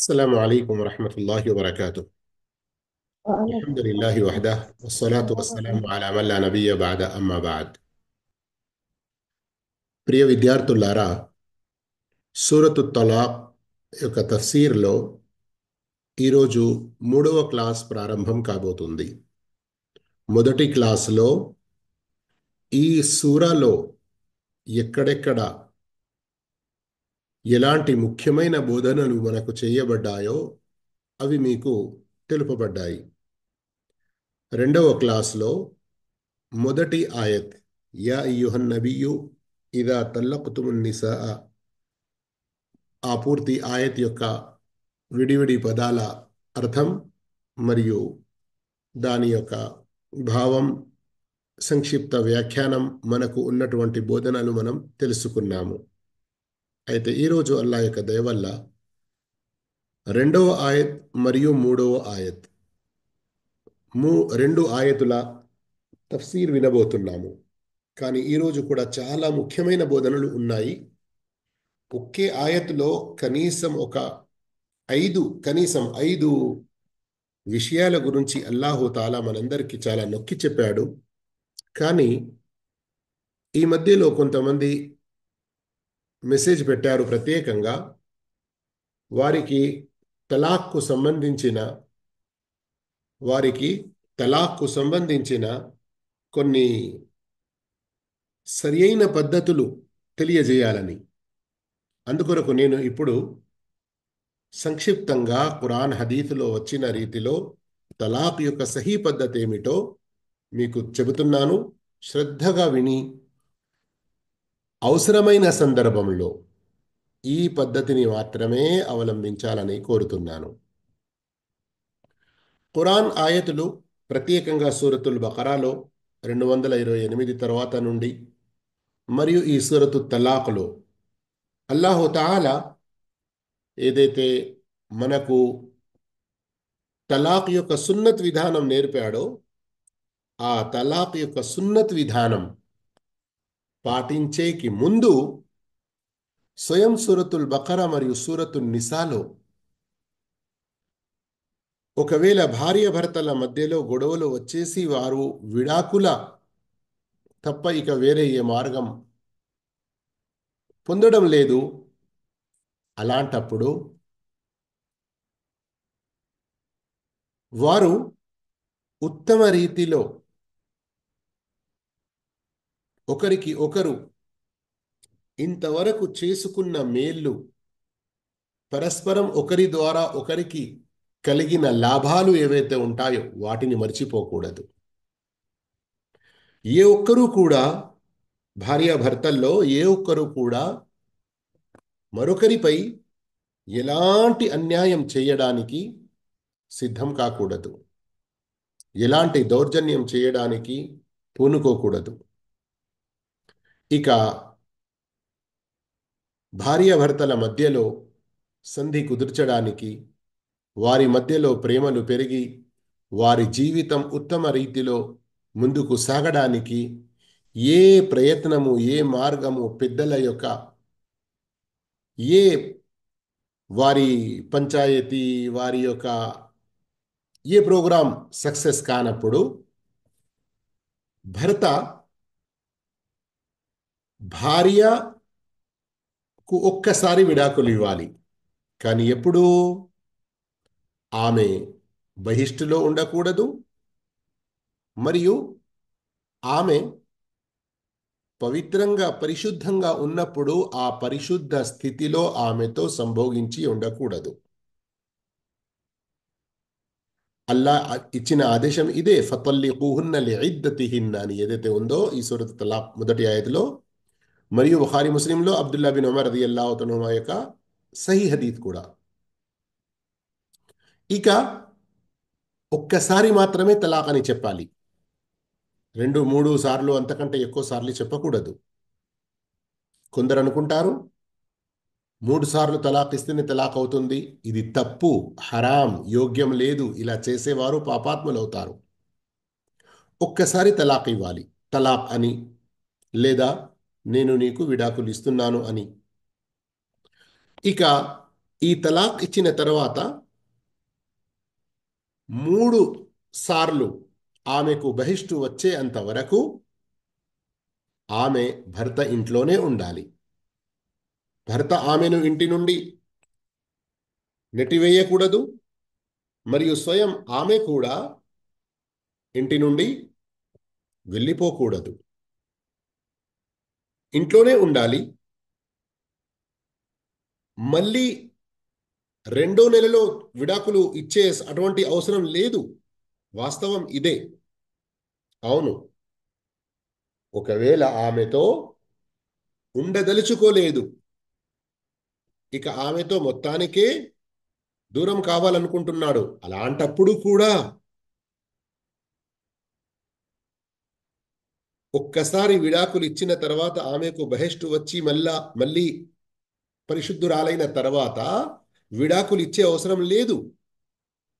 السلام عليكم ورحمة الله وبركاته. وعليكم الحمد لله وحده والصلاة والسلام على من لا نبي بعد أما بعد. ప్రియ విద్యార్థులారా, సూరతు తలాక్ యొక్క తఫ్సీర్లో ఈరోజు మూడవ క్లాస్ ప్రారంభం కాబోతుంది. మొదటి క్లాసులో ఈ సూరాలో ఎక్కడెక్కడ ఎలాంటి ముఖ్యమైన బోధనలు మనకు చేయబడ్డాయో అవి మీకు తెలుపబడ్డాయి. రెండవ క్లాసులో మొదటి ఆయత్ యా అయ్యుహన్ నబియు ఇదా తల్లక్తుమున్ నిసా, ఆ పూర్తి ఆయత్ యొక్క విడివిడి పదాల అర్థం మరియు దాని యొక్క భావం, సంక్షిప్త వ్యాఖ్యానం, మనకు ఉన్నటువంటి బోధనలు మనం తెలుసుకున్నాము. అయితే ఈరోజు అల్లా యొక్క దయ వల్ల రెండవ ఆయత్ మరియు మూడవ ఆయత్ రెండు ఆయతుల తఫ్సీర్ వినబోతున్నాము. కానీ ఈరోజు కూడా చాలా ముఖ్యమైన బోధనలు ఉన్నాయి. ఒకే ఆయతులో కనీసం ఐదు విషయాల గురించి అల్లాహు తాలా మనందరికీ చాలా నొక్కి చెప్పాడు. కానీ ఈ మధ్యలో కొంతమంది మెసేజ్ పెట్టారు, ప్రత్యేకంగా వారికి తలాక్కు సంబంధించిన వారికి తలాక్కు సంబంధించిన కొన్ని సరియైన పద్ధతులు తెలియజేయాలని. అందుకొరకు నేను ఇప్పుడు సంక్షిప్తంగా ఖురాన్ హదీసులో వచ్చిన రీతిలో తలాక్ యొక్క సహీ పద్ధతి ఏమిటో మీకు చెబుతున్నాను. శ్రద్ధగా విని అవసరమైన సందర్భంలో ఈ పద్ధతిని మాత్రమే అవలంబించాలని కోరుతున్నాను. ఖురాన్ ఆయతులు ప్రత్యేకంగా సూరతుల్ బకరాలో 228 తర్వాత నుండి మరియు ఈ సూరతు తలాక్లో అల్లాహు తాలా ఏదైతే మనకు తలాక్ యొక్క సున్నత్ విధానం నేర్పాడో ఆ తలాక్ యొక్క సున్నత్ విధానం పాటించేకి ముందు స్వయం సూరతుల్ బకరా మరియు సూరతుల్ నిసాలో ఒకవేళ భార్యాభర్తల మధ్యలో గొడవలు వచ్చేసి వారు విడాకుల తప్ప ఇక వేరే ఏ మార్గం పొందడం లేదు, అలాంటప్పుడు వారు ఉత్తమ రీతిలో ఒకరికి ఒకరు ఇంతవరకు చేసుకున్న మేళ్ళు, పరస్పరం ఒకరి ద్వారా ఒకరికి కలిగిన లాభాలు ఏవైతే ఉంటాయో వాటిని మర్చిపోకూడదు. ఏ ఒక్కరూ కూడా భార్యాభర్తల్లో ఏ ఒక్కరూ కూడా మరొకరిపై ఎలాంటి అన్యాయం చేయడానికి సిద్ధం కాకూడదు, ఎలాంటి దౌర్జన్యం చేయడానికి పూనుకోకూడదు. ఇక భార్యాభర్తల మధ్యలో సంధి కుదుర్చడానికి, వారి మధ్యలో ప్రేమలు పెరిగి వారి జీవితం ఉత్తమ రీతిలో ముందుకు సాగడానికి ఏ ప్రయత్నము, ఏ మార్గము, పెద్దల యొక్క ఏ వారి పంచాయతీ, వారి యొక్క ఏ ప్రోగ్రాం సక్సెస్ కానప్పుడు భర్త భార్యకు ఒక్కసారి విడాకులు ఇవ్వాలి. కానీ ఎప్పుడూ ఆమె బహిష్టులో ఉండకూడదు మరియు ఆమె పవిత్రంగా పరిశుద్ధంగా ఉన్నప్పుడు ఆ పరిశుద్ధ స్థితిలో ఆమెతో సంభోగించి ఉండకూడదు. అల్లా ఇచ్చిన ఆదేశం ఇదే, ఫతల్లిఖూహున్న లిఇద్దతిహిన్న అని ఏదైతే ఉందో ఈ సూరత్ తలాక్ మొదటి ఆయతలో మరియు బుఖారీ ముస్లింలో అబ్దుల్లా బిన్ ఉమర్ రదియల్లాహు తన్హుమా యొక్క సహీ హదీత్ కూడా. ఇక ఒక్కసారి మాత్రమే తలాక్ అని చెప్పాలి, 2-3 సార్లు అంతకంటే ఎక్కువ సార్లు చెప్పకూడదు. కొందరు అనుకుంటారు 3 సార్లు తలాక్ ఇస్తేనే తలాక్ అవుతుంది. ఇది తప్పు, హరాం, యోగ్యం లేదు. ఇలా చేసేవారు పాపాత్ములవుతారు. ఒక్కసారి తలాక్ ఇవ్వాలి, తలాక్ అని, లేదా నేను నీకు విడాకులు ఇస్తున్నాను అని. ఇక ఈ తలాక్ ఇచ్చిన తర్వాత 3 సార్లు ఆమెకు బహిష్టు వచ్చే అంతవరకు ఆమె భర్త ఇంట్లోనే ఉండాలి. భర్త ఆమెను ఇంటి నుండి నెట్టివేయకూడదు, మరియు స్వయం ఆమె కూడా ఇంటి నుండి వెళ్ళిపోకూడదు. ఇంట్లోనే ఉండాలి. మళ్ళీ 2వ నెలలో విడాకులు ఇచ్చే అటువంటి అవసరం లేదు. వాస్తవం ఇదే. అవును, ఒకవేళ ఆమెతో ఉండదలుచుకోలేదు, ఇక ఆమెతో మొత్తానికే దూరం కావాలనుకుంటున్నాడు, అలాంటప్పుడు కూడా ఒక్కసారి విడాకులు ఇచ్చిన తర్వాత ఆమెకు బహిష్టు వచ్చి మళ్ళీ పరిశుద్ధురాలైన తర్వాత విడాకులు ఇచ్చే అవసరం లేదు.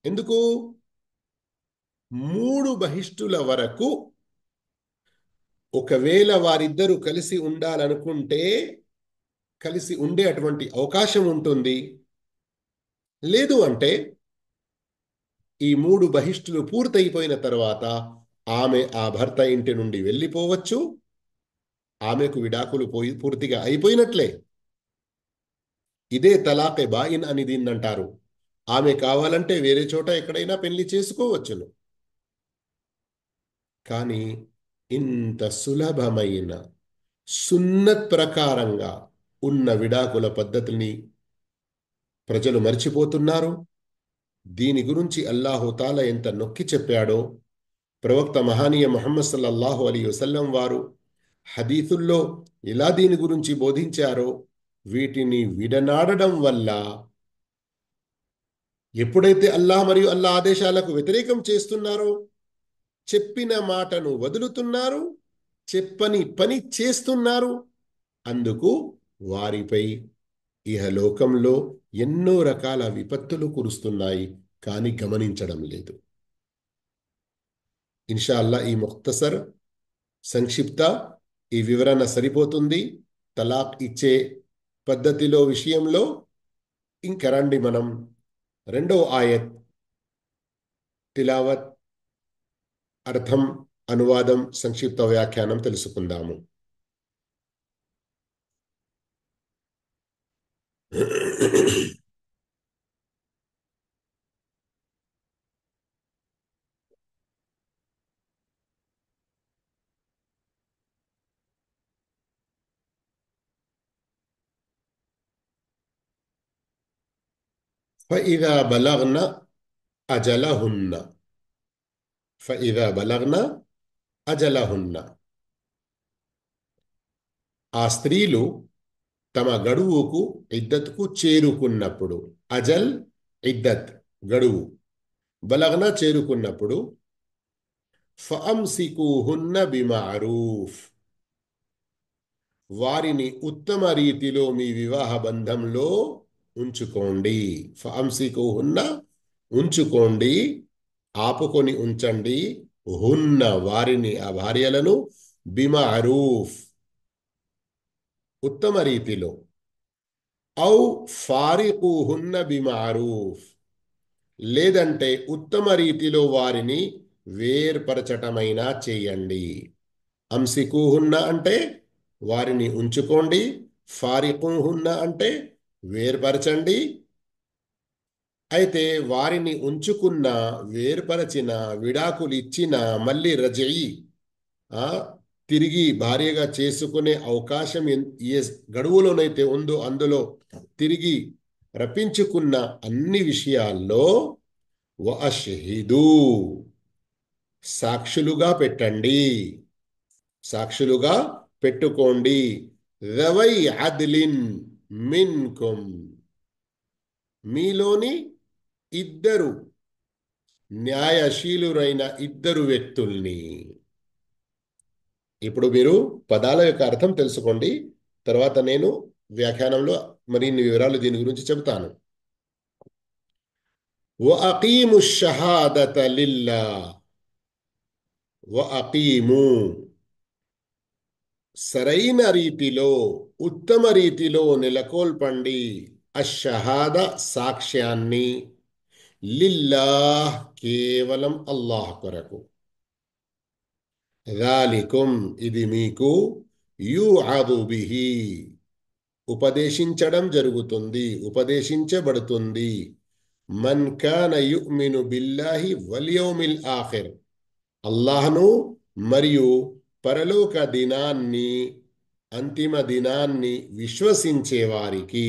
ఎందుకు? 3 బహిష్టుల వరకు ఒకవేళ వారిద్దరూ కలిసి ఉండాలనుకుంటే కలిసి ఉండే అటువంటి అవకాశం ఉంటుంది. లేదు అంటే ఈ 3 బహిష్టులు పూర్తయిపోయిన తర్వాత ఆమె ఆ భర్త ఇంటి నుండి వెళ్ళిపోవచ్చు. ఆమెకు విడాకులు పూర్తిగా అయిపోయినట్లే. ఇదే తలాఖే బాయిన్ అని దీన్నంటారు. ఆమె కావాలంటే వేరే చోట ఎక్కడైనా పెళ్లి చేసుకోవచ్చును. కానీ ఇంత సులభమైన సున్నత్ ప్రకారంగా ఉన్న విడాకుల పద్ధతిని ప్రజలు మర్చిపోతున్నారు. దీని గురించి అల్లాహుతాలా ఎంత నొక్కి చెప్పాడో ప్రవక్త మహానీయ ముహమ్మద్ సల్లల్లాహు అలైహి వసల్లం వారు హదీసుల్లో ఎలా దీని గురించి బోధించారో వీటిని విడనాడడం వల్ల ఎప్పుడైతే అల్లాహ్ మరియు అల్లాహ్ ఆదేశాలకు వ్యతిరేకం చేస్తున్నారో, చెప్పిన మాటను వదులుతున్నారు, చెప్పని పని చేస్తున్నారు, అందుకు వారిపై ఇహలోకంలో ఎన్నో రకాల విపత్తులు కురుస్తున్నాయి, కానీ గమనించడం లేదు. ఇన్షా అల్లా ఈ ముఖ్తసర్ సంక్షిప్త ఈ వివరణ సరిపోతుంది. తలాక్ ఇచ్చే పద్ధతిలో విషయంలో ఇంక రండి మనం 2వ ఆయత్ తిలావత్, అర్థం, అనువాదం, సంక్షిప్త వ్యాఖ్యానం తెలుసుకుందాము. فإذا بلغن أجلهن فإذا بلغن అజలహున్న ఆ స్త్రీలు తమ గడువుకు ఇద్దత్కు చేరుకున్నప్పుడు, అజల్ ఇద్దత్ గడువు, బలగ్న చేరుకున్నప్పుడు, ఫఅంసికూహున్న బిమఅరూఫ్ వారిని ఉత్తమ రీతిలో మీ వివాహ బంధంలో ఉంచుకోండి. ఫఅంసికూహున్న ఉంచుకోండి, ఆపుకొని ఉంచండి, హున్న వారిని ఆ భార్యలను, బిమఅరూఫ్ ఉత్తమ రీతిలో, ఔ ఫారికూహున్న బిమఅరూఫ్ లేదంటే ఉత్తమ రీతిలో వారిని వేర్పరచటమైనా చేయండి. అంసికూహున్న అంటే వారిని ఉంచుకోండి, ఫారికూహున్న అంటే వేర్పరచండి. అయితే వారిని ఉంచుకున్న, వేర్పరచిన, విడాకులిచ్చిన మళ్ళీ రజయి తిరిగి భార్యగా చేసుకునే అవకాశం ఏ గడువులోనైతే ఉందో అందులో తిరిగి రప్పించుకున్న అన్ని విషయాల్లో వఅష్హిదూ సాక్షులుగా పెట్టండి, సాక్షులుగా పెట్టుకోండి. దవై అద్లిన్ మిన్కుం మీలోని ఇద్దరు న్యాయశీలురైన ఇద్దరు వ్యక్తుల్ని. ఇప్పుడు మీరు పదాల యొక్క అర్థం తెలుసుకోండి, తర్వాత నేను వ్యాఖ్యానంలో మరిన్ని వివరాలు దీని గురించి చెబుతాను. వఅకీము షహాదత లిల్లాహ్ వఅకీము సరైన రీతిలో, ఉత్తమ రీతిలో నెలకొల్పండి. అషహాద సాక్ష్యాన్ని, లిల్లాహ్ కేవలం అల్లాహ్ కొరకు, ذَلِكُمْ ఇది మీకు, యూఅదు బిహి ఉపదేశించడం జరుగుతుంది, ఉపదేశించబడుతుంది. మన్ కాన యుమిను బిల్లాహి వల్ యౌమిల్ ఆఖిర్ అల్లాహ్ను మరియు పరలోక దినాన్ని, అంతిమ దినాన్ని విశ్వసించే వారికి.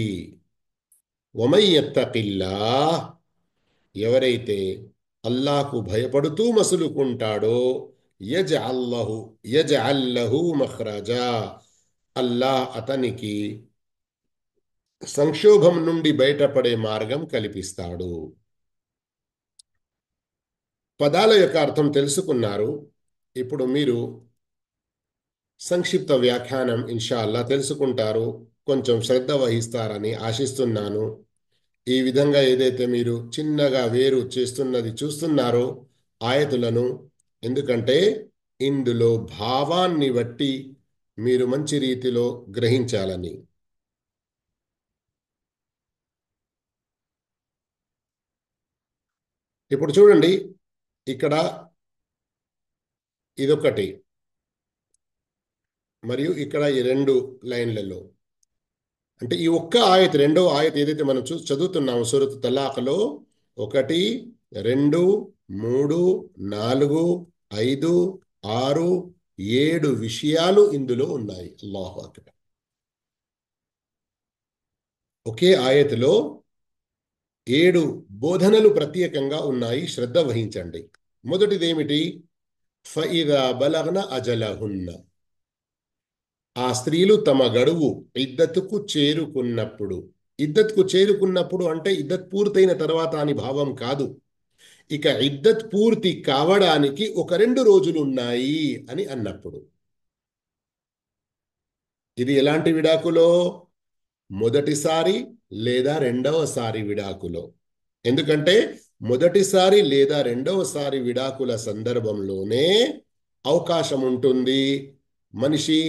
వమన్ యత్తఖిల్లాహ్ ఎవరైతే అల్లాహ్కు భయపడుతూ మసులుకుంటాడో, యజ్అల్ లహు మఖ్రజా అల్లాహ్ అతనికి సంక్షోభం నుండి బయటపడే మార్గం కల్పిస్తాడు. పదాల యొక్క అర్థం తెలుసుకున్నారు. ఇప్పుడు మీరు సంక్షిప్త వ్యాఖ్యానం ఇన్షా అల్లా తెలుసుకుంటారు, కొంచెం శ్రద్ధ వహిస్తారని ఆశిస్తున్నాను. ఈ విధంగా ఏదైతే మీరు చిన్నగా వేరు చేస్తున్నది చూస్తున్నారో ఆయతులను, ఎందుకంటే ఇందులో భావాన్ని బట్టి మీరు మంచి రీతిలో గ్రహించాలని. ఇప్పుడు చూడండి, ఇక్కడ ఇదొకటి, మరియు ఇక్కడ ఈ రెండు లైన్లలో, అంటే ఈ ఒక్క ఆయత్, రెండో ఆయత్ ఏదైతే మనం చదువుతున్నామో సూరత్ తలాఖ్లో 1, 2, 3, 4, 5, 6, 7 విషయాలు ఇందులో ఉన్నాయి. అల్లాహు అక్బర్. ఒకే ఆయతలో 7 బోధనలు ప్రత్యేకంగా ఉన్నాయి, శ్రద్ధ వహించండి. మొదటిదేమిటి? ఫఇదా బలగ్న అజలహున్న ఆ స్త్రీలు తమ గడువు ఇద్దత్తుకు చేరుకున్నప్పుడు. ఇద్దత్కు చేరుకున్నప్పుడు అంటే ఇద్దత్ పూర్తయిన తర్వాత అని భావం కాదు. ఇక ఇద్దత్ పూర్తి కావడానికి ఒక 2 రోజులు ఉన్నాయి అని అన్నప్పుడు. ఇది ఎలాంటి విడాకులో? మొదటిసారి లేదా రెండవసారి విడాకులో. ఎందుకంటే మొదటిసారి లేదా రెండవసారి విడాకుల సందర్భంలోనే అవకాశం ఉంటుంది మనిషి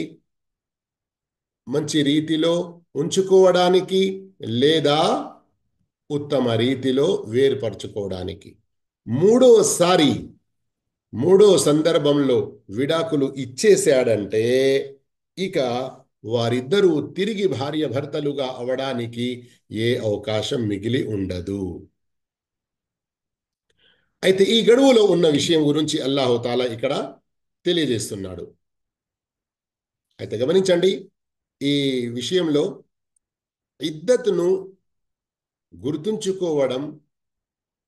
మంచి రీతిలో ఉంచుకోవడానికి లేదా ఉత్తమ రీతిలో వేర్పరచుకోవడానికి. మూడో సందర్భంలో విడాకులు ఇచ్చేశాడంటే ఇక వారిద్దరూ తిరిగి భార్యాభర్తలుగా అవడానికి ఏ అవకాశం మిగిలి ఉండదు. అయితే ఈ గడువులో ఉన్న విషయం గురించి అల్లాహుతాలా ఇక్కడ తెలియజేస్తున్నాడు. అయితే గమనించండి, ఈ విషయంలో ఇద్దత్తును గుర్తుంచుకోవడం,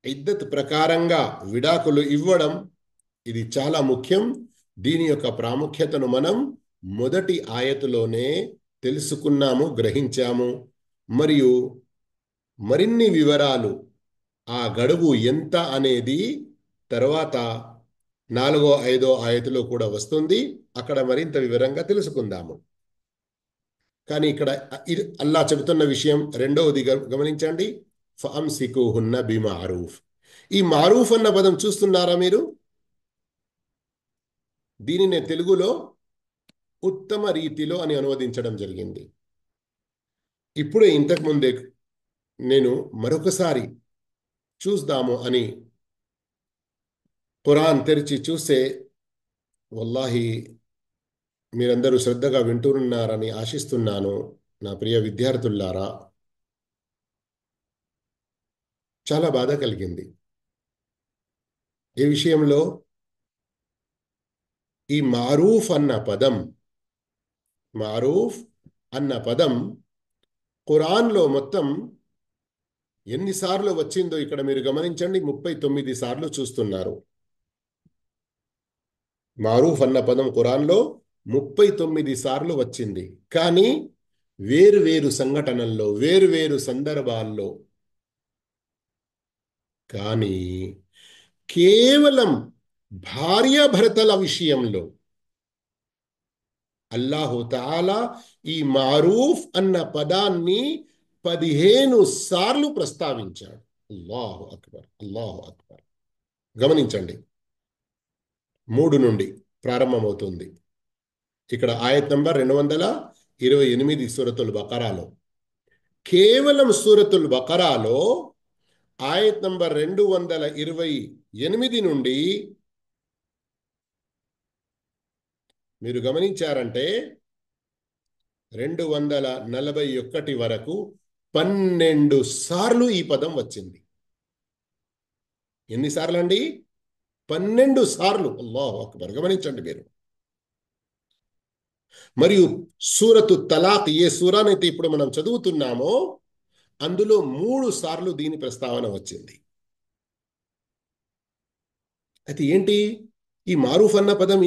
ఇద్దత్ ప్రకారంగా విడాకులు ఇవ్వడం, ఇది చాలా ముఖ్యం. దీని యొక్క ప్రాముఖ్యతను మనం మొదటి ఆయతులోనే తెలుసుకున్నాము, గ్రహించాము. మరియు మరిన్ని వివరాలు, ఆ గడువు ఎంత అనేది తర్వాత 4వ 5వ ఆయతులో కూడా వస్తుంది. అక్కడ మరింత వివరంగా తెలుసుకుందాము. కానీ ఇక్కడ అల్లా చెబుతున్న విషయం రెండవది గమనించండి. ఫఅంసికుహున్న బిమారూఫ్. ఈ మారూఫ్ అన్న పదం చూస్తున్నారా మీరు? దీనిని తెలుగులో ఉత్తమ రీతిలో అని అనువదించడం జరిగింది. ఇప్పుడే ఇంతకుముందే నేను మరొకసారి చూద్దాము అని ఖురాన్ తెరిచి చూస్తే, వల్లాహి మీరందరూ శ్రద్ధగా వింటున్నారని ఆశిస్తున్నాను. నా ప్రియ విద్యార్థులారా, చాలా బాధ కలిగింది ఈ విషయంలో. ఈ మారూఫ్ అన్న పదం ఖురాన్లో మొత్తం ఎన్నిసార్లు వచ్చిందో ఇక్కడ మీరు గమనించండి. 39 సార్లు చూస్తున్నారు. మారూఫ్ అన్న పదం ఖురాన్లో 39 సార్లు వచ్చింది. కానీ వేరు సంఘటనల్లో, వేరు సందర్భాల్లో. కానీ కేవలం భార్యాభర్తల విషయంలో అల్లాహు తాలా ఈ మారూఫ్ అన్న పదాన్ని 15 సార్లు ప్రస్తావించాడు. అల్లాహు అక్బర్, అల్లాహు అక్బర్. గమనించండి, 3 నుండి ప్రారంభమవుతుంది. ఇక్కడ ఆయత్ నంబర్ 228 సూరతుల్ బకరాలో కేవలం సూరతుల్ బకరాలో ఆయత్ నంబర్ 228 నుండి మీరు గమనించారంటే 241 వరకు 12 సార్లు ఈ పదం వచ్చింది. ఎన్నిసార్లు అండి? 12 సార్లు. అల్లాహు అక్బర్. గమనించండి మీరు. మరియు సూరతు తలాక్, ఏ సూరానైతే ఇప్పుడు మనం చదువుతున్నామో అందులో 3 సార్లు దీని ప్రస్తావన వచ్చింది. అయితే ఏంటి ఈ మారూఫ్ అన్న పదం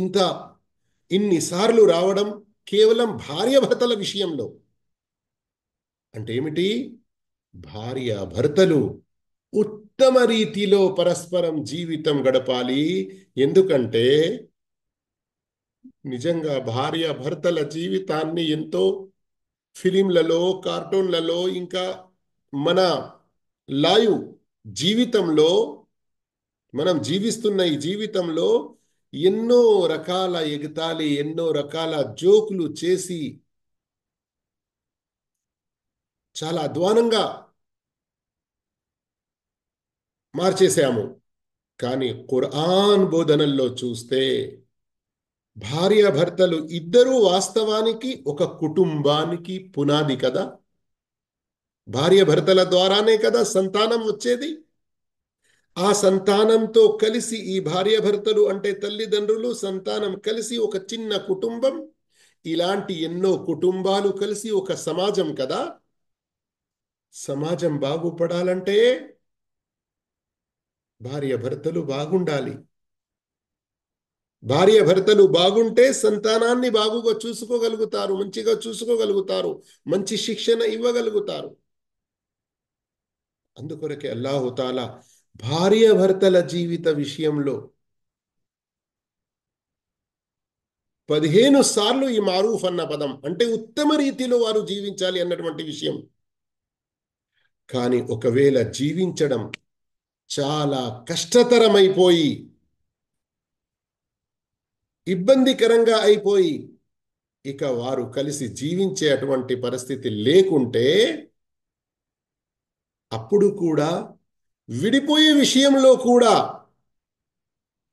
ఇన్నిసార్లు రావడం? కేవలం భార్యాభర్తల విషయంలో. అంటే ఏమిటి? భార్యాభర్తలు ఉత్తమ రీతిలో పరస్పరం జీవితం గడపాలి. ఎందుకంటే నిజంగా భార్యాభర్తల జీవితాన్ని ఎంతో ఫిలింలలో, కార్టూన్లలో, ఇంకా మన లైవ్ జీవితంలో, మనం జీవిస్తున్న ఈ జీవితంలో ఎన్నో రకాల ఎగతాళి, ఎన్నో రకాల జోకులు చేసి చాలా అధ్వానంగా మార్చేశాము. కానీ ఖురాన్ బోధనల్లో చూస్తే భార్యాభర్తలు ఇద్దరూ వాస్తవానికి ఒక కుటుంబానికి పునాది కదా. భార్యాభర్తల ద్వారానే కదా సంతానం వచ్చేది. ఆ సంతానంతో కలిసి ఈ భార్యాభర్తలు అంటే తల్లిదండ్రులు, సంతానం కలిసి ఒక చిన్న కుటుంబం. ఇలాంటి ఎన్నో కుటుంబాలు కలిసి ఒక సమాజం కదా. సమాజం బాగుపడాలంటే భార్యాభర్తలు బాగుండాలి. భార్యాభర్తలు బాగుంటే సంతానాన్ని బాగుగా చూసుకోగలుగుతారు, మంచిగా చూసుకోగలుగుతారు, మంచి శిక్షణ ఇవ్వగలుగుతారు. అందుకొరకే అల్లాహుతాలా భార్యాభర్తల జీవిత విషయంలో 15 సార్లు ఈ మారూఫ్ అన్న పదం, అంటే ఉత్తమ రీతిలో వారు జీవించాలి అన్నటువంటి విషయం. కానీ ఒకవేళ జీవించడం చాలా కష్టతరమైపోయి, ఇబ్బందికరంగా అయిపోయి, ఇక వారు కలిసి జీవించే అటువంటి పరిస్థితి లేకుంటే అప్పుడు కూడా విడిపోయే విషయంలో కూడా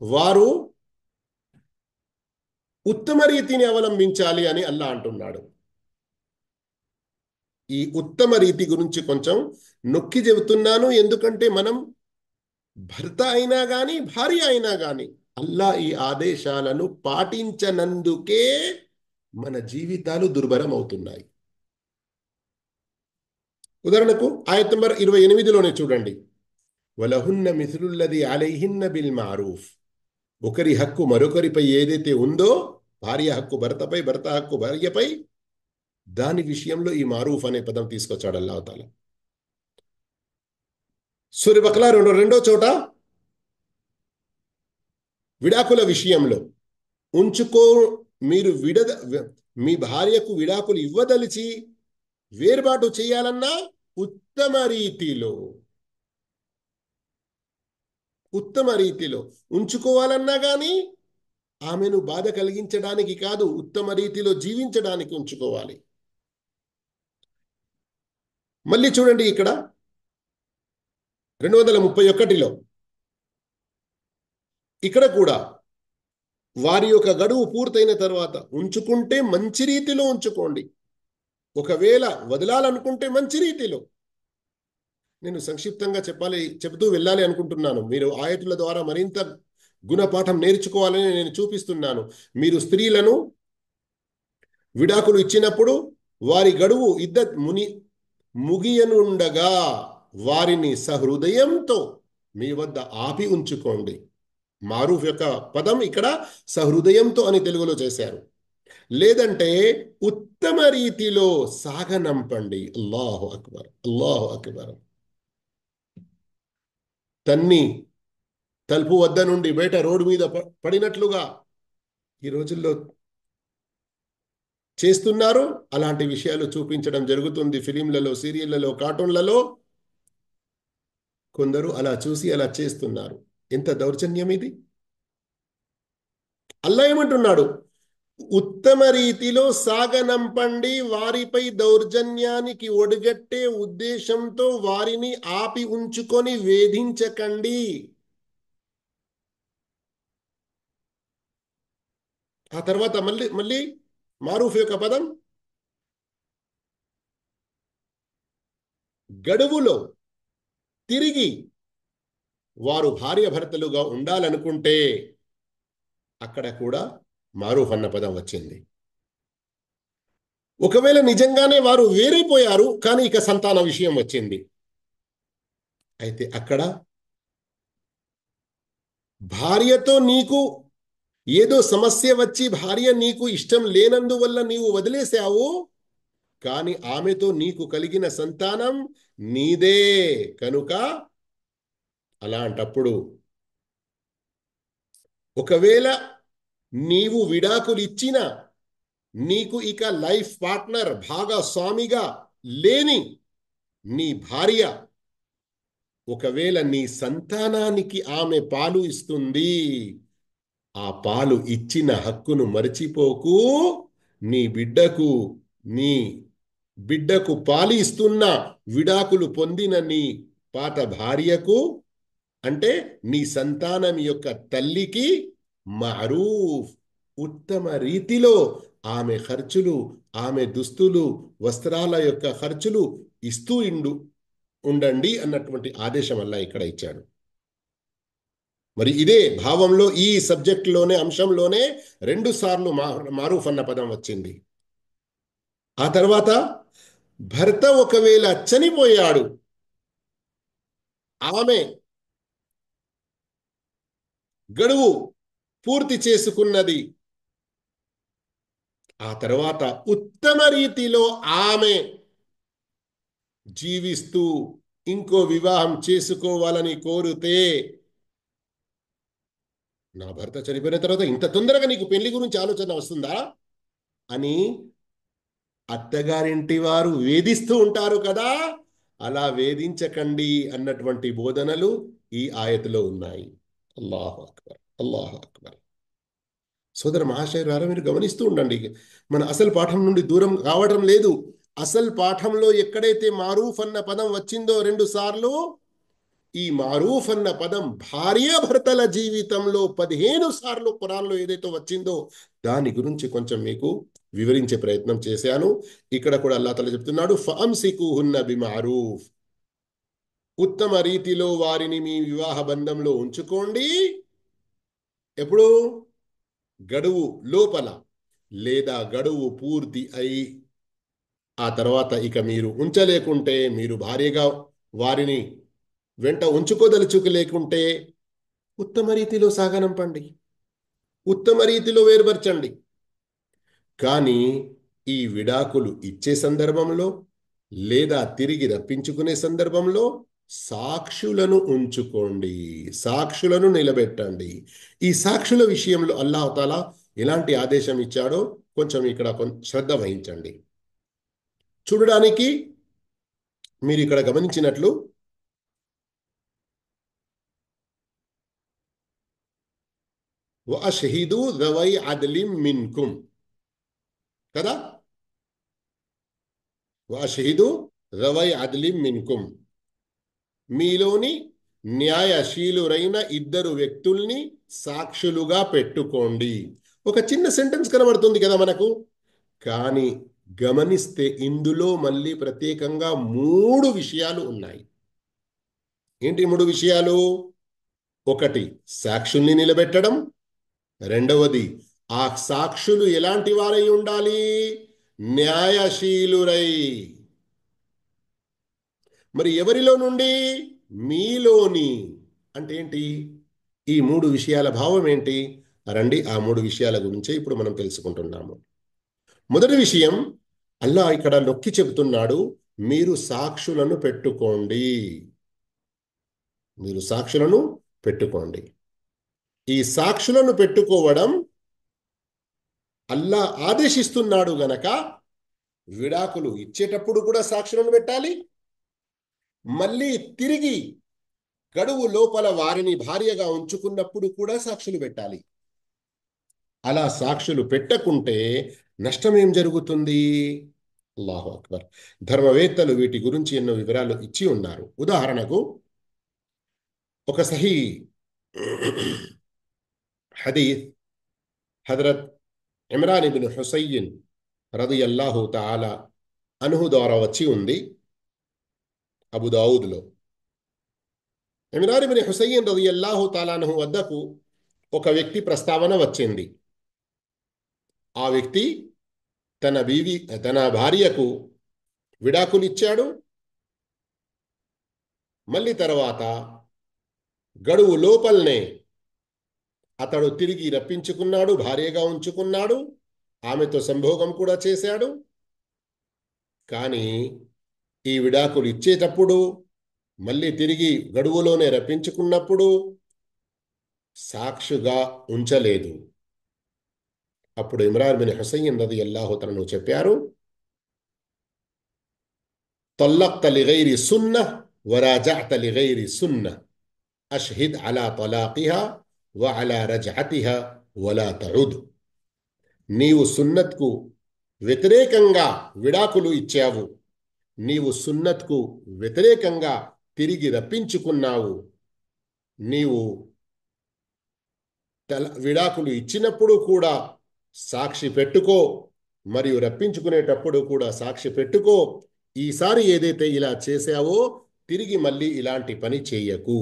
వారు ఉత్తమ రీతిని అవలంబించాలి అని అల్లా అంటున్నాడు. ఈ ఉత్తమ రీతి గురించి కొంచెం నొక్కి చెబుతున్నాను. ఎందుకంటే మనం భర్త అయినా గాని, భార్య అయినా గాని అల్లా ఈ ఆదేశాలను పాటించనందుకే మన జీవితాలు దుర్భరం అవుతున్నాయి. ఉదాహరణకు ఆయత్ నంబర్ 28లోనే చూడండి. వలహున్న మిథులుల్లది అలైహిన్న బిల్ మారూఫ్. ఒకరి హక్కు మరొకరిపై ఏదైతే ఉందో, భార్య హక్కు భర్తపై, భర్త హక్కు భార్యపై, దాని విషయంలో ఈ మారూఫ్ అనే పదం తీసుకొచ్చాడు అల్లాహ్ తాలా. సూర బకరా రెండో చోట విడాకుల విషయంలో ఉంచుకో, మీరు మీ భార్యకు విడాకులు ఇవ్వదలిచి వేర్పాటు చేయాలన్నా ఉత్తమ రీతిలో, ఉత్తమ రీతిలో ఉంచుకోవాలన్నా కానీ ఆమెను బాధ కలిగించడానికి కాదు, ఉత్తమ రీతిలో జీవించడానికి ఉంచుకోవాలి. మళ్ళీ చూడండి ఇక్కడ 231లో ఇక్కడ కూడా వారి యొక్క గడువు పూర్తయిన తర్వాత ఉంచుకుంటే మంచి రీతిలో ఉంచుకోండి, ఒకవేళ వదలాలనుకుంటే మంచి రీతిలో. నేను సంక్షిప్తంగా చెబుతూ వెళ్ళాలి అనుకుంటున్నాను. మీరు ఆయతుల ద్వారా మరింత గుణపాఠం నేర్చుకోవాలని నేను చూపిస్తున్నాను. మీరు స్త్రీలను విడాకులు ఇచ్చినప్పుడు వారి గడువు ఇద్దత్ ముగియనుండగా వారిని సహృదయంతో మీ వద్ద ఆపి ఉంచుకోండి. మారూఫ్ యొక్క పదం ఇక్కడ సహృదయంతో అని తెలుగులో చేశారు. లేదంటే ఉత్తమ రీతిలో సాగనంపండి. అల్లాహు అక్బర్, అల్లాహు అక్బర్. తన్ని తలుపు వద్ద నుండి బయట రోడ్డు మీద పడినట్లుగా ఈ రోజుల్లో చేస్తున్నారు. అలాంటి విషయాలు చూపించడం జరుగుతుంది ఫిలింలలో, సీరియళ్లలో, కార్టూన్లలో. కొందరు అలా చూసి అలా చేస్తున్నారు. ఎంత దౌర్జన్యం ఇది! అల్లా ఏమంటున్నాడు? ఉత్తమ రీతిలో సాగనంపండి, వారిపై దౌర్జన్యానికి ఒడిగట్టే ఉద్దేశంతో వారిని ఆపి ఉంచుకొని వేధించకండి. ఆ తర్వాత మళ్ళీ మళ్ళీ మారూఫ్ యొక్క పదం గడువులో తిరిగి వారు భార్యాభర్తలుగా ఉండాలనుకుంటే అక్కడ కూడా మారూఫ్ అన్న పదం వచ్చింది. ఒకవేళ నిజంగానే వారు వేరైపోయారు కానీ ఇక సంతాన విషయం వచ్చింది, అయితే అక్కడ భార్యతో నీకు ఏదో సమస్య వచ్చి భార్య నీకు ఇష్టం లేనందువల్ల నీవు వదిలేశావు, కానీ ఆమెతో నీకు కలిగిన సంతానం నీదే కనుక అలాంటప్పుడు ఒకవేళ నీవు విడాకులు ఇచ్చిన నీకు ఇక లైఫ్ పార్ట్నర్ భాగస్వామిగా లేని నీ భార్య ఒకవేళ నీ సంతానానికి ఆమె పాలు ఇస్తుంది, ఆ పాలు ఇచ్చిన హక్కును మరచిపోకు. నీ బిడ్డకు నీ బిడ్డకు పాలు ఇస్తున్న విడాకులు పొందిన నీ పాత భార్యకు అంటే నీ సంతానం యొక్క తల్లికి మఅరూఫ్ ఉత్తమ రీతిలో ఆమె ఖర్చులు, ఆమె దుస్తులు, వస్త్రాల యొక్క ఖర్చులు ఇస్తూ ఉండండి అన్నటువంటి ఆదేశం అల్లా ఇక్కడ ఇచ్చాడు. మరి ఇదే భావంలో ఈ సబ్జెక్టులోనే అంశంలోనే 2 సార్లు మారూఫ్ అన్న పదం వచ్చింది. ఆ తర్వాత భర్త ఒకవేళ చనిపోయాడు, ఆమె గడువు పూర్తి చేసుకున్నది, ఆ తర్వాత ఉత్తమ రీతిలో ఆమె జీవిస్తూ ఇంకో వివాహం చేసుకోవాలని కోరితే, నా భర్త చనిపోయిన తర్వాత ఇంత తొందరగా నీకు పెళ్లి గురించి ఆలోచన వస్తుందా అని అత్తగారింటి వారు వేధిస్తూ ఉంటారు కదా, అలా వేధించకండి అన్నటువంటి బోధనలు ఈ ఆయతలో ఉన్నాయి. అల్లాహు అక్బర్, అల్లాహు అక్బర్. సోదర మహాశయులారా, మీరు గమనిస్తూ ఉండండి, మన అసలు పాఠం నుండి దూరం కావడం లేదు. అసలు పాఠంలో ఎక్కడైతే మారూఫ్ అన్న పదం వచ్చిందో 2 సార్లు, ఈ మారూఫ్ అన్న పదం భార్యాభర్తల జీవితంలో 15 సార్లు ఖురాన్లో ఏదైతే వచ్చిందో దాని గురించి కొంచెం మీకు వివరించే ప్రయత్నం చేశాను. ఇక్కడ కూడా అల్లాహ్ తఆలా చెప్తున్నాడు, ఫఅంసికుహున్న బిమారూఫ్, ఉత్తమ రీతిలో వారిని మీ వివాహ బంధంలో ఉంచుకోండి. ఎప్పుడు? గడువు లోపల, లేదా గడువు పూర్తి అయి ఆ తర్వాత ఇక మీరు ఉంచలేకుంటే, మీరు భార్యగా వారిని వెంట ఉంచుకోదలుచుకోలేకుంటే ఉత్తమ రీతిలో సాగనంపండి, ఉత్తమ రీతిలో వేరుపరచండి. కానీ ఈ విడాకులు ఇచ్చే సందర్భంలో లేదా తిరిగి రప్పించుకునే సందర్భంలో సాక్షులను ఉంచుకోండి, సాక్షులను నిలబెట్టండి. ఈ సాక్షుల విషయంలో అల్లాహ్ తాలా ఎలాంటి ఆదేశం ఇచ్చాడో కొంచెం ఇక్కడ శ్రద్ధ వహించండి. చూడడానికి మీరు ఇక్కడ గమనించినట్లు వఅష్హిదు దవై అద్లిం మిన్కుం కదా, వఅష్హిదు దవై అద్లిం మిన్కుం, మీలోని న్యాయశీలురైన 2 వ్యక్తుల్ని సాక్షులుగా పెట్టుకోండి. ఒక చిన్న సెంటెన్స్ కనబడుతుంది కదా మనకు, కానీ గమనిస్తే ఇందులో మళ్ళీ ప్రత్యేకంగా 3 విషయాలు ఉన్నాయి. ఏంటి 3 విషయాలు? ఒకటి, సాక్షుల్ని నిలబెట్టడం. రెండవది, ఆ సాక్షులు ఎలాంటి వారై ఉండాలి? న్యాయశీలురై. మరి ఎవరిలో నుండి? మీలోని. అంటే ఏంటి ఈ 3 విషయాల భావం ఏంటి? రండి ఆ 3 విషయాల గురించి ఇప్పుడు మనం తెలుసుకుంటున్నాము. మొదటి విషయం, అల్లాహ్ ఇక్కడ నొక్కి చెబుతున్నాడు, మీరు సాక్షులను పెట్టుకోండి, మీరు సాక్షులను పెట్టుకోండి. ఈ సాక్షులను పెట్టుకోవడం అల్లాహ్ ఆదేశిస్తున్నాడు గనక విడాకులు ఇచ్చేటప్పుడు కూడా సాక్షులను పెట్టాలి, మళ్ళీ తిరిగి గడువు లోపల వారిని భార్యగా ఉంచుకున్నప్పుడు కూడా సాక్షులు పెట్టాలి. అలా సాక్షులు పెట్టకుంటే నష్టం ఏం జరుగుతుంది? అల్లాహు అక్బర్. ధర్మవేత్తలు వీటి గురించి ఎన్నో వివరాలు ఇచ్చి ఉన్నారు. ఉదాహరణకు ఒక సహీ హదీత్ హజరత్ ఇమ్రాన్ ఇబ్న్ హుసైన్ రదియల్లాహు తాలా అన్హు ద్వారా వచ్చి ఉంది అబూ దావూద్లో. ఇమ్రాన్ ఇబ్న్ హుసైన్ రదియల్లాహు తాలా అన్హు వద్దకు ఒక వ్యక్తి ప్రస్తావన వచ్చింది. ఆ వ్యక్తి తన భార్యకు విడాకులిచ్చాడు. మళ్ళీ తర్వాత గడువు లోపలనే అతడు తిరిగి రప్పించుకున్నాడు, భార్యగా ఉంచుకున్నాడు, ఆమెతో సంభోగం కూడా చేశాడు. కానీ ఈ విడాకులు ఇచ్చేటప్పుడు, మళ్ళీ తిరిగి గడువులోనే రప్పించుకున్నప్పుడు సాక్షిగా ఉంచలేదు. అప్పుడు ఇమ్రాన్ బిన్ హుసైన్ రదియల్లాహు తఆలా చెప్పారు, తల్లక్త లిగైరి సున్నహ్ వరాజఅత లిగైరి సున్నహ్ అష్హిద్ అలా తలాకిహా వఅలా రజఅతిహా వలా తఉద్. నీవు సున్నత్కు వ్యతిరేకంగా విడాకులు ఇచ్చావు, నీవు సున్నత్కు వ్యతిరేకంగా తిరిగి రప్పించుకున్నావు. నీవు విడాకులు ఇచ్చినప్పుడు కూడా సాక్షి పెట్టుకో, మరియు రప్పించుకునేటప్పుడు కూడా సాక్షి పెట్టుకో. ఈసారి ఏదైతే ఇలా చేశావో తిరిగి మళ్ళీ ఇలాంటి పని చేయకు.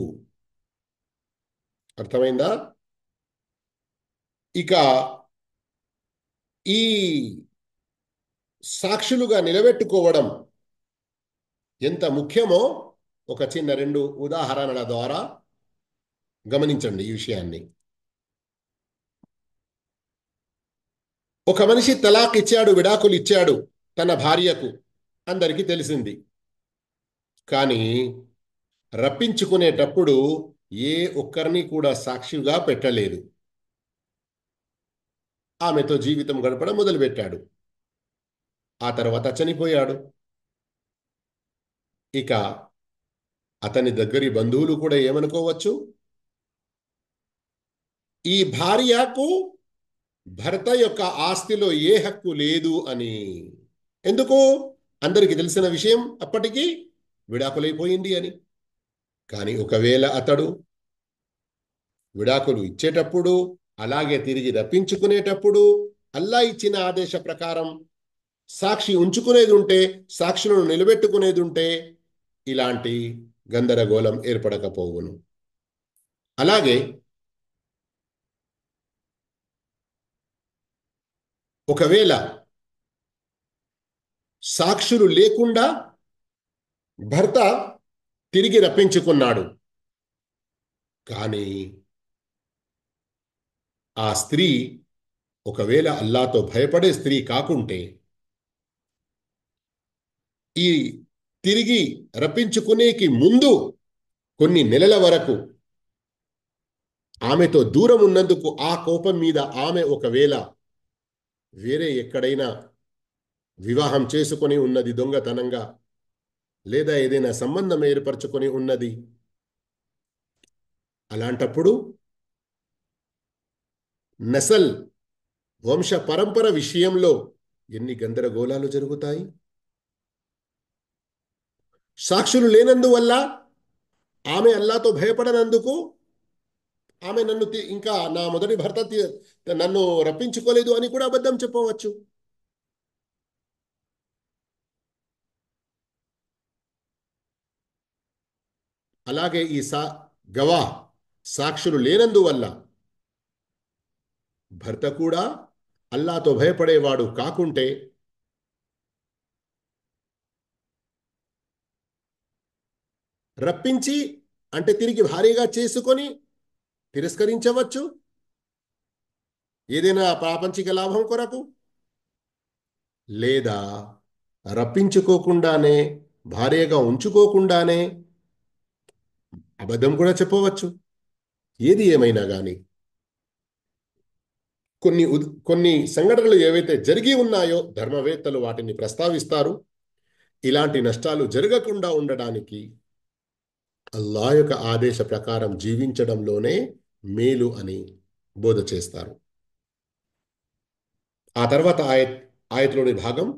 అర్థమైందా? ఇక ఈ సాక్షులుగా నిలబెట్టుకోవడం ఎంత ముఖ్యమో ఒక చిన్న 2 ఉదాహరణల ద్వారా గమనించండి ఈ విషయాన్ని. ఒక మనిషి తలాక్ ఇచ్చాడు, విడాకులు ఇచ్చాడు తన భార్యకు, అందరికీ తెలిసింది. కానీ రప్పించుకునేటప్పుడు ఏ ఒక్కరిని కూడా సాక్షిగా పెట్టలేదు. ఆమెతో జీవితం గడపడం మొదలుపెట్టాడు. ఆ తర్వాత చనిపోయాడు. ఇక అతని దగ్గరి బంధువులు కూడా ఏమనుకోవచ్చు, ఈ భార్యకు భర్త యొక్క ఆస్తిలో ఏ హక్కు లేదు అని. ఎందుకు? అందరికీ తెలిసిన విషయం, అప్పటికి విడాకులైపోయింది అని. కానీ ఒకవేళ అతడు విడాకులు ఇచ్చేటప్పుడు, అలాగే తిరిగి రప్పించుకునేటప్పుడు అల్లా ఇచ్చిన ఆదేశ ప్రకారం సాక్షి ఉంచుకునేది ఉంటే, సాక్షులను నిలబెట్టుకునేది ఉంటే ఇలాంటి గందరగోళం ఏర్పడకపోవును. అలాగే ఒకవేళ సాక్షులు లేకుండా భర్త తిరిగి రప్పించుకున్నాడు, కానీ ఆ స్త్రీ ఒకవేళ అల్లాతో భయపడే స్త్రీ కాకుంటే, ఈ తిరిగి రప్పించుకునేకి ముందు కొన్ని నెలల వరకు ఆమెతో దూరం ఉన్నందుకు ఆ కోపం మీద ఆమె ఒకవేళ వేరే ఎక్కడైనా వివాహం చేసుకొని ఉన్నది దొంగతనంగా, లేదా ఏదైనా సంబంధం ఏర్పరచుకొని ఉన్నది, అలాంటప్పుడు నసల్ వంశ పరంపర విషయంలో ఎన్ని గందరగోళాలు జరుగుతాయి. సాక్షులు లేనందువల్ల ఆమె అల్లాతో భయపడనందుకు ఆమె ఇంకా నా మొదటి భర్త నన్ను రప్పించుకోలేదు అని కూడా అబద్ధం చెప్పవచ్చు. అలాగే ఈ గవా సాక్షులు లేనందువల్ల భర్త కూడా అల్లాతో భయపడేవాడు కాకుంటే రప్పించి, అంటే తిరిగి భారీగా చేసుకొని తిరస్కరించవచ్చు, ఏదైనా ప్రాపంచిక లాభం కొరకు. లేదా రప్పించుకోకుండానే, భార్యగా ఉంచుకోకుండానే అబద్ధం కూడా చెప్పవచ్చు. ఏది ఏమైనా కానీ కొన్ని సంఘటనలు ఏవైతే జరిగి ఉన్నాయో ధర్మవేత్తలు వాటిని ప్రస్తావిస్తారు. ఇలాంటి నష్టాలు జరగకుండా ఉండడానికి అల్లా యొక్క ఆదేశ ప్రకారం జీవించడంలోనే మేలు అని బోధ చేస్తారు. ఆ తర్వాత ఆయత్లోని భాగం